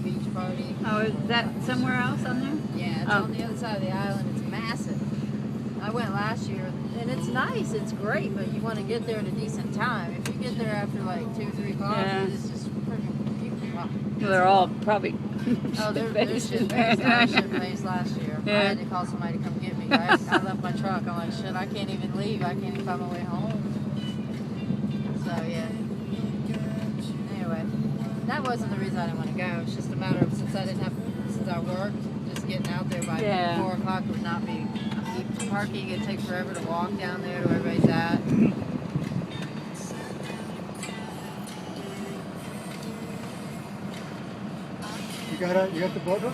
beach party. Oh, is that somewhere else on there? Yeah, it's on the other side of the island. It's massive. I went last year, and it's nice. It's great, but you want to get there at a decent time. If you get there after like 2, 3 o'clock, it's just freaking people. Well, they're all probably. Oh, they're shit-faced. I was shit-faced last year. I had to call somebody to come get me. I left my truck. I'm like, shit, I can't even leave. I can't even find my way home. So, yeah. Anyway, that wasn't the reason I didn't want to go. It's just a matter of since I worked, just getting out there by 4 o'clock would not be parking. It'd take forever to walk down there to where everybody's at. You got the boat hook?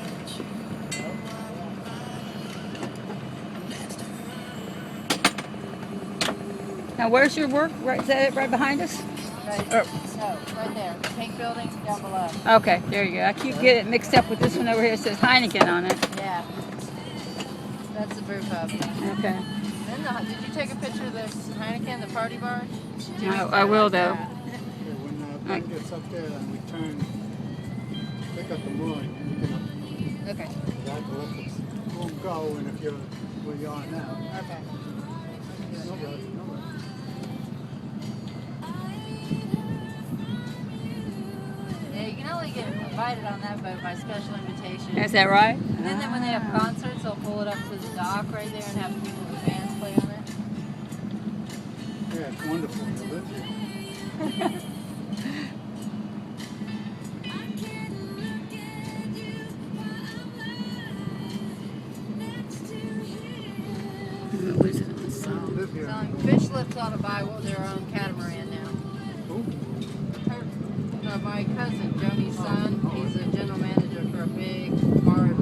Now, where's your work? Right, is that it right behind us? Right, no, right there. The pink building down below. Okay, there you go. I keep getting it mixed up with this one over here. It says Heineken on it. Yeah. That's the brew pub. Okay. Then did you take a picture of the Heineken, the party bar? I will, though. Yeah, when Ben gets up there and we turn, pick up the mooring, and you can Okay. won't go, and if you're where you are now. Okay. No rush, no rush. Yeah, you can only get invited on that boat by special invitation. Is that right? And then when they have concerts, they'll pull it up to the dock right there and have people with the bands play on it. Yeah, it's wonderful to live here. What is it on the side? Live here. Fish Lift ought to buy their own catamaran now. My cousin, Joni's son, he's a general manager for a big bar and